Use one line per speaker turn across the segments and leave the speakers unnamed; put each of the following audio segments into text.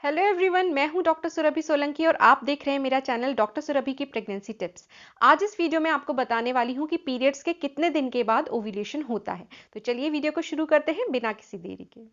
Hello everyone, मैं हूं doctor Surabhi Solanki और आप देख रहे हैं मेरा चैनल डॉक्टर सुरभि की प्रेगनेंसी टिप्स। आज इस वीडियो में आपको बताने वाली हूं कि पीरियड्स के कितने दिन के बाद ओव्यूलेशन होता है। तो चलिए वीडियो को शुरू करते हैं बिना किसी देरी के।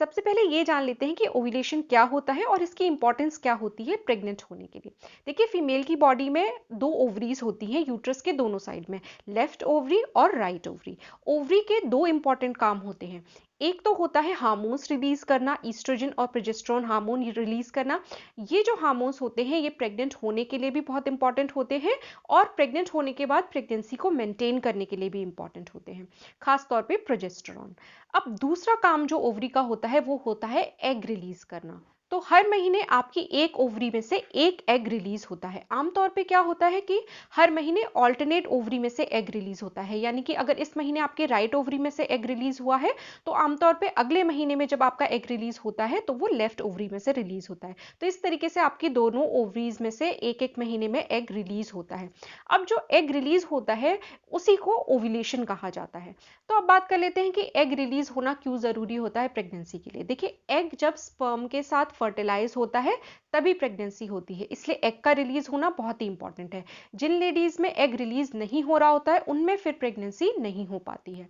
सबसे पहले ये जान लेते हैं कि ओव्यूलेशन क्या होता है और इसकी इंपॉर्टेंस क्या होती है प्रेग्नेंट होने के लिए। देखिए, फीमेल की बॉडी में दो ओवरीज होती हैं यूट्रस के दोनों साइड में, लेफ्ट ओवरी और राइट ओवरी। ओवरी के दो इंपॉर्टेंट काम होते हैं। एक तो होता है हार्मोन्स रिलीज करना, ईस्ट्रोजन और प्रोजेस्टेरोन हार्मोन रिलीज करना। ये जो हार्मोन्स होते हैं ये प्रेग्नेंट होने के लिए भी बहुत इंपॉर्टेंट होते हैं और प्रेग्नेंट होने के बाद प्रेगनेंसी को मेंटेन करने के लिए भी इंपॉर्टेंट होते हैं, खासतौर पे प्रोजेस्टेरोन। अब दूसरा काम जो ओवरी का होता है वो होता है एग रिलीज करना। तो हर महीने आपकी एक ओवरी में से एक एग रिलीज होता है। आमतौर पे क्या होता है कि हर महीने ऑल्टरनेट ओवरी में से एग रिलीज होता है, यानी कि अगर इस महीने आपके राइट ओवरी में से एग रिलीज हुआ है तो आमतौर पे अगले महीने में जब आपका एग रिलीज होता है तो वो लेफ्ट ओवरी में से रिलीज होता है। तो इस तरीके से आपकी दोनों ओवरीज में से एक एक महीने में एग रिलीज होता है। अब जो एग रिलीज होता है उसी को ओव्यूलेशन कहा जाता है। तो अब बात कर लेते हैं कि एग रिलीज होना क्यों जरूरी होता है प्रेगनेंसी के लिए। देखिए, एग जब स्पर्म के साथ फर्टिलाइज होता है तभी प्रेगनेंसी होती है, इसलिए एग का रिलीज होना बहुत ही इंपॉर्टेंट है। जिन लेडीज में एग रिलीज नहीं हो रहा होता है उनमें फिर प्रेगनेंसी नहीं हो पाती है।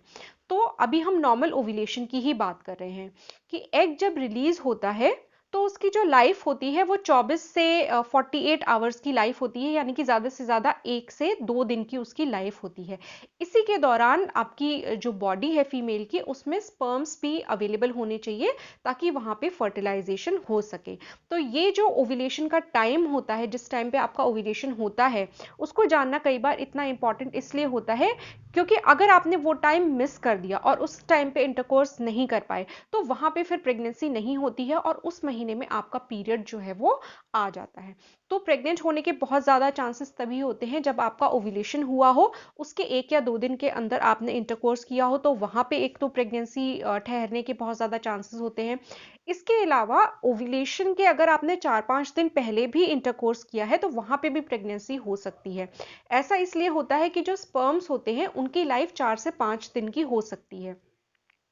तो अभी हम नॉर्मल ओव्यूलेशन की ही बात कर रहे हैं कि एग जब रिलीज होता है तो उसकी जो लाइफ होती है वो 24 से 48 आवर्स की लाइफ होती है, यानी कि ज़्यादा से ज़्यादा 1 से 2 दिन की उसकी लाइफ होती है। इसी के दौरान आपकी जो बॉडी है फीमेल की उसमें स्पर्म्स भी अवेलेबल होने चाहिए ताकि वहाँ पे फर्टिलाइजेशन हो सके। तो ये जो ओव्यूलेशन का टाइम होता है, जिस टाइम पे आपका ओव्यूलेशन होता है, उसको जानना कई बार इतना इंपॉर्टेंट इसलिए होता है क्योंकि अगर आपने वो टाइम मिस कर दिया और उस टाइम पे इंटरकोर्स नहीं कर पाए तो वहां पे फिर प्रेगनेंसी नहीं होती है और उस महीने में आपका पीरियड जो है वो आ जाता है। तो प्रेग्नेंट होने के बहुत ज़्यादा चांसेस तभी होते हैं जब आपका ओव्यूलेशन हुआ हो, उसके 1 या 2 दिन के अंदर आपने इंटरकोर्स किया हो, तो वहां पे एक तो प्रेगनेंसी ठहरने के बहुत ज़्यादा चांसेस होते हैं। इसके अलावा ओव्यूलेशन के अगर आपने 4-5 दिन पहले भी इंटरकोर्स किया है तो वहां पे भी प्रेगनेंसी हो सकती है। ऐसा इसलिए होता है कि जो स्पर्म्स होते हैं उनकी लाइफ 4 से 5 दिन की हो सकती है।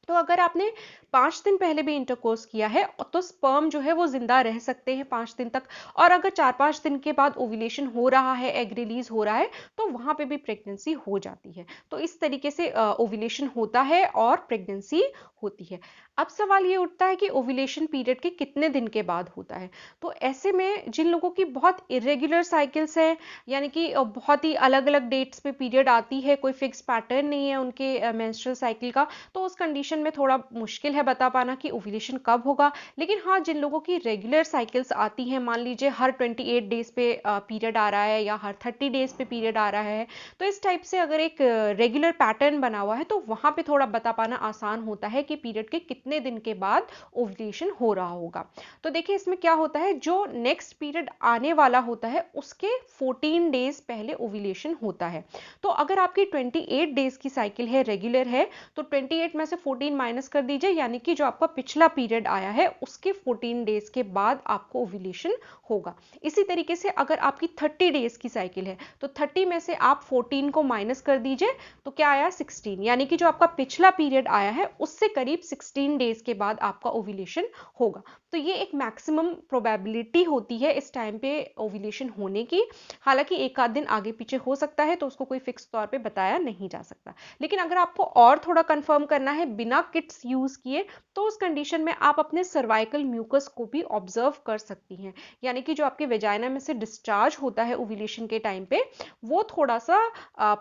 तो अगर आपने 5 दिन पहले भी इंटरकोर्स किया है तो स्पर्म जो है वो जिंदा रह सकते हैं 5 दिन तक। और अगर 4-5 दिन के बाद ओव्यूलेशन हो रहा है, एग रिलीज हो रहा है, तो वहां पे भी प्रेगनेंसी हो जाती है। तो इस तरीके से ओव्यूलेशन होता है और प्रेगनेंसी होती है। अब सवाल ये उठता है कि ओव्यूलेशन पीरियड के कितने दिन के बाद होता है। तो ऐसे में जिन लोगों की बहुत इरेग्युलर साइकिल्स है, यानी कि बहुत ही अलग अलग डेट्स पे पीरियड आती है, कोई फिक्स पैटर्न नहीं है उनके मेंस्ट्रुअल साइकिल का, तो उस कंडीशन में थोड़ा मुश्किल है बता पाना कि ओव्यूलेशन कब होगा। लेकिन हाँ, जिन लोगों की रेगुलर साइकिल्स आती हैं, मान लीजिए हर 28 डेज पे पीरियड आ रहा है या हर 30 डेज पे पीरियड आ रहा है, तो इस टाइप से अगर एक रेगुलर पैटर्न बना हुआ है तो वहां पे थोड़ा बता पाना आसान होता है कि पीरियड के कितने दिन के बाद ओव्यूलेशन हो रहा होगा। तो देखिए, इसमें क्या होता है, जो नेक्स्ट पीरियड आने वाला होता है उसके 14 डेज पहले ओव्यूलेशन होता है। तो अगर आपकी 28 डेज की साइकिल है, रेगुलर है, तो 28 में से 14 माइनस कर दीजिए, यानी कि जो आपका पिछला पीरियड आया है उसके 14 डेज के बाद आपको ओव्यूलेशन होगा। इसी तरीके से अगर आपकी 30 डेज की साइकिल है तो 30 में से आप 14 को माइनस कर दीजिए, तो क्या आया 16, यानी कि जो आपका पिछला पीरियड आया है उससे करीब 16 डेज के बाद आपका ओव्यूलेशन होगा। तो ये एक मैक्सिमम प्रोबेबिलिटी होती है इस टाइम पे ओव्यूलेशन होने की। हालांकि एक आध दिन आगे पीछे हो सकता है तो उसको कोई फिक्स तौर पे बताया नहीं जा सकता। लेकिन अगर आपको और थोड़ा कंफर्म करना है बिना किट्स यूज किए, तो उस कंडीशन में आप अपने सर्वाइकल म्यूकस को भी ऑब्जर्व कर सकती हैं, यानी कि जो आपके वेजाइना में से डिस्चार्ज होता है ओव्यूलेशन के टाइम पे वो थोड़ा सा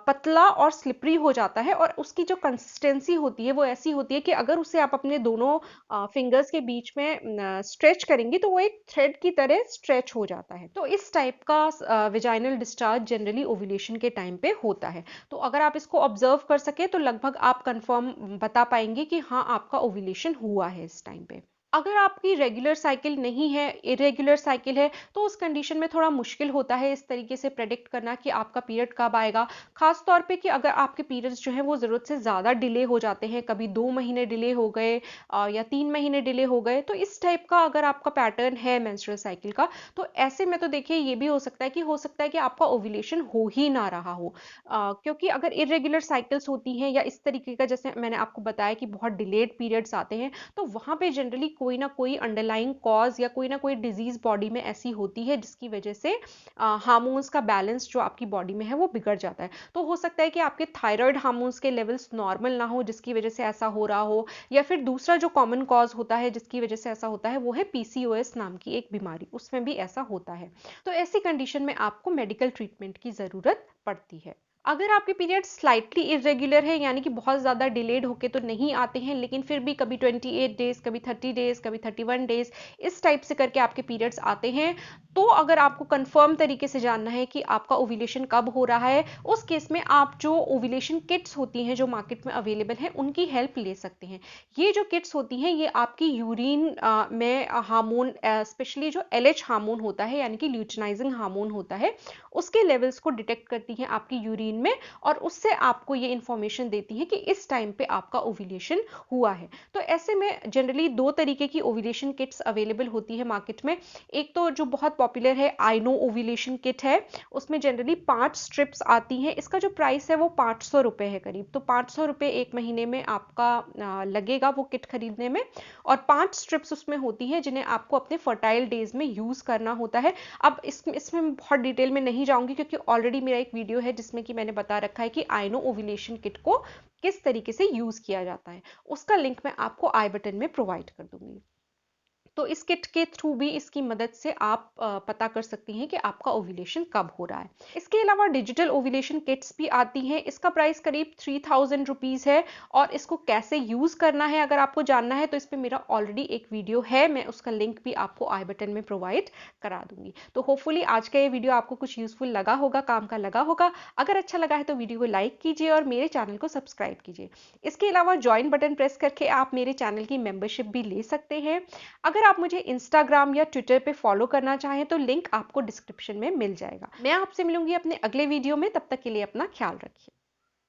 पतला और स्लिपरी हो जाता है और उसकी जो कंसिस्टेंसी होती है वो ऐसी होती है कि अगर उसे आप अपने दोनों फिंगर्स के बीच में स्ट्रेच करेंगे तो वो एक थ्रेड की तरह स्ट्रेच हो जाता है। तो इस टाइप का वेजाइनल डिस्चार्ज जनरली ओव्यूलेशन के टाइम पे होता है। तो अगर आप इसको ऑब्जर्व कर सके तो लगभग आप कंफर्म बता पाएंगे कि हाँ, आपका ओव्यूलेशन हुआ है इस टाइम पे। अगर आपकी रेगुलर साइकिल नहीं है, इरेगुलर साइकिल है, तो उस कंडीशन में थोड़ा मुश्किल होता है इस तरीके से प्रेडिक्ट करना कि आपका पीरियड कब आएगा। खास तौर पे कि अगर आपके पीरियड्स जो हैं वो ज़रूरत से ज़्यादा डिले हो जाते हैं, कभी 2 महीने डिले हो गए या 3 महीने डिले हो गए, तो इस टाइप का अगर आपका पैटर्न है मेंस्ट्रुअल साइकिल का, तो ऐसे में तो देखिए ये भी हो सकता है कि आपका ओव्यूलेशन हो ही ना रहा हो। क्योंकि अगर इरेगुलर साइकिल्स होती हैं या इस तरीके का, जैसे मैंने आपको बताया कि बहुत डिलेड पीरियड्स आते हैं, तो वहाँ पे जनरली कोई ना कोई अंडरलाइंग कॉज या कोई ना कोई डिजीज बॉडी में ऐसी होती है जिसकी वजह से हार्मोन्स का बैलेंस जो आपकी बॉडी में है वो बिगड़ जाता है। तो हो सकता है कि आपके थायराइड हार्मोन्स के लेवल्स नॉर्मल ना हो जिसकी वजह से ऐसा हो रहा हो, या फिर दूसरा जो कॉमन कॉज होता है जिसकी वजह से ऐसा होता है वो है पीसीओएस नाम की एक बीमारी, उसमें भी ऐसा होता है। तो ऐसी कंडीशन में आपको मेडिकल ट्रीटमेंट की ज़रूरत पड़ती है। अगर आपके पीरियड स्लाइटली इरेगुलर है, यानी कि बहुत ज़्यादा डिलेड होके तो नहीं आते हैं, लेकिन फिर भी कभी 28 डेज, कभी 30 डेज, कभी 31 डेज, इस टाइप से करके आपके पीरियड्स आते हैं, तो अगर आपको कंफर्म तरीके से जानना है कि आपका ओव्यूलेशन कब हो रहा है, उस केस में आप जो ओव्यूलेशन किट्स होती हैं जो मार्केट में अवेलेबल हैं उनकी हेल्प ले सकते हैं। ये जो किट्स होती हैं ये आपकी यूरिन में हार्मोन, स्पेशली जो एलएच हार्मोन होता है यानी कि ल्यूटिनाइजिंग हार्मोन होता है, उसके लेवल्स को डिटेक्ट करती हैं आपकी यूरिन में, और उससे आपको ये इंफॉर्मेशन देती है कि इस टाइम पे आपका ओव्यूलेशन हुआ है। तो ऐसे में जनरली दो तरीके की ओव्यूलेशन किट्स अवेलेबल होती है मार्केट में। एक तो जो बहुत पॉपुलर है आइनो ओव्यूलेशन किट है, उसमें जनरली 5 स्ट्रिप्स आती हैं। इसका जो प्राइस है वो 500 रुपये है करीब, तो 500 रुपये एक महीने में आपका लगेगा वो किट खरीदने में, और 5 स्ट्रिप्स उसमें होती हैं जिन्हें आपको अपने फर्टाइल डेज में यूज करना होता है। अब इसमें बहुत डिटेल में नहीं जाऊंगी क्योंकि ऑलरेडी मेरा एक वीडियो है जिसमें कि मैंने बता रखा है कि आइनो ओव्यूलेशन किट को किस तरीके से यूज किया जाता है। उसका लिंक मैं आपको आई बटन में प्रोवाइड कर दूंगी। तो इस किट के थ्रू भी इसकी मदद से आप पता कर सकती हैं कि आपका ओव्यूलेशन कब हो रहा है। इसके अलावा डिजिटल ओव्यूलेशन किट्स भी आती हैं। इसका प्राइस करीब 3000 रुपीज़ है, और इसको कैसे यूज़ करना है अगर आपको जानना है तो इस पर मेरा ऑलरेडी एक वीडियो है, मैं उसका लिंक भी आपको आई बटन में प्रोवाइड करा दूंगी। तो होपफुली आज का ये वीडियो आपको कुछ यूजफुल लगा होगा, काम का लगा होगा। अगर अच्छा लगा है तो वीडियो को लाइक कीजिए और मेरे चैनल को सब्सक्राइब कीजिए। इसके अलावा ज्वाइन बटन प्रेस करके आप मेरे चैनल की मेंबरशिप भी ले सकते हैं। अगर आप मुझे इंस्टाग्राम या ट्विटर पे फॉलो करना चाहें तो लिंक आपको डिस्क्रिप्शन में मिल जाएगा। मैं आपसे मिलूंगी अपने अगले वीडियो में, तब तक के लिए अपना ख्याल रखिए।